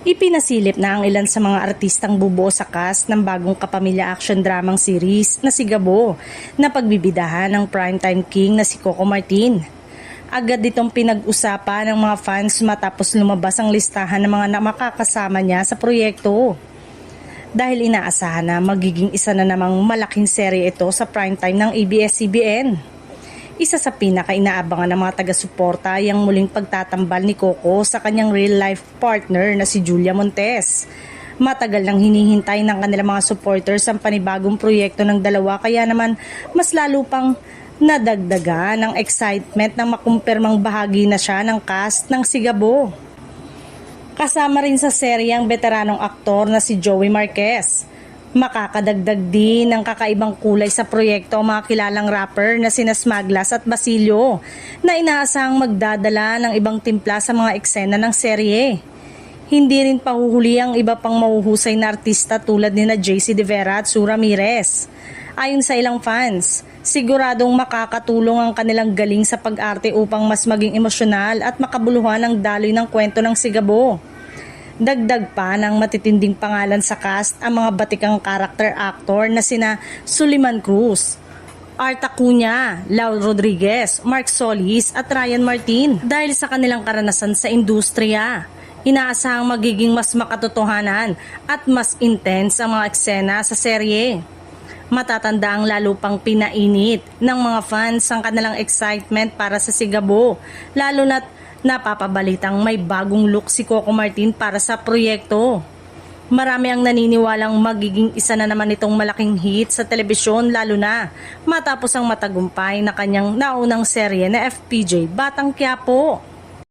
Ipinasilip na ang ilan sa mga artistang bubuo sa cast ng bagong kapamilya action dramang series na si Gabo na pagbibidahan ng primetime king na si Coco Martin. Agad ditong pinag-usapan ng mga fans matapos lumabas ang listahan ng mga makakasama niya sa proyekto. Dahil inaasahan na magiging isa na namang malaking serye ito sa primetime ng ABS-CBN. Isa sa pinaka-inaabangan ng mga taga-suporta ay ang muling pagtatambal ni Coco sa kanyang real-life partner na si Julia Montes. Matagal nang hinihintay ng kanilang mga supporters ang panibagong proyekto ng dalawa, kaya naman mas lalo pang nadagdagan ng excitement nang makumpirmang bahagi na siya ng cast ng Si Gabo. Kasama rin sa serye ang veteranong aktor na si Joey Marquez. Makakadagdag din ng kakaibang kulay sa proyekto ang mga kilalang rapper na sina Smaglas at Basilio na inaasahang magdadala ng ibang timpla sa mga eksena ng serye. Hindi rin pahuhuli ang iba pang mahuhusay na artista tulad ni na JC De Vera at Sue Ramirez. Ayon sa ilang fans, siguradong makakatulong ang kanilang galing sa pag-arte upang mas maging emosyonal at makabuluhan ang daloy ng kwento ng Si Gabo. Dagdag pa ng matitinding pangalan sa cast ang mga batikang character actor na sina Suliman Cruz, Art Acuña, Lau Rodriguez, Mark Solis at Ryan Martin. Dahil sa kanilang karanasan sa industriya, inaasahang magiging mas makatotohanan at mas intense ang mga eksena sa serye. Matatanda ang lalo pang pinainit ng mga fans ang kanilang excitement para sa Si Gabo, lalo na't napapabalitang may bagong look si Coco Martin para sa proyekto. Marami ang naniniwalang magiging isa na naman itong malaking hit sa telebisyon, lalo na matapos ang matagumpay na kanyang naunang serye na FPJ Batang Quiapo.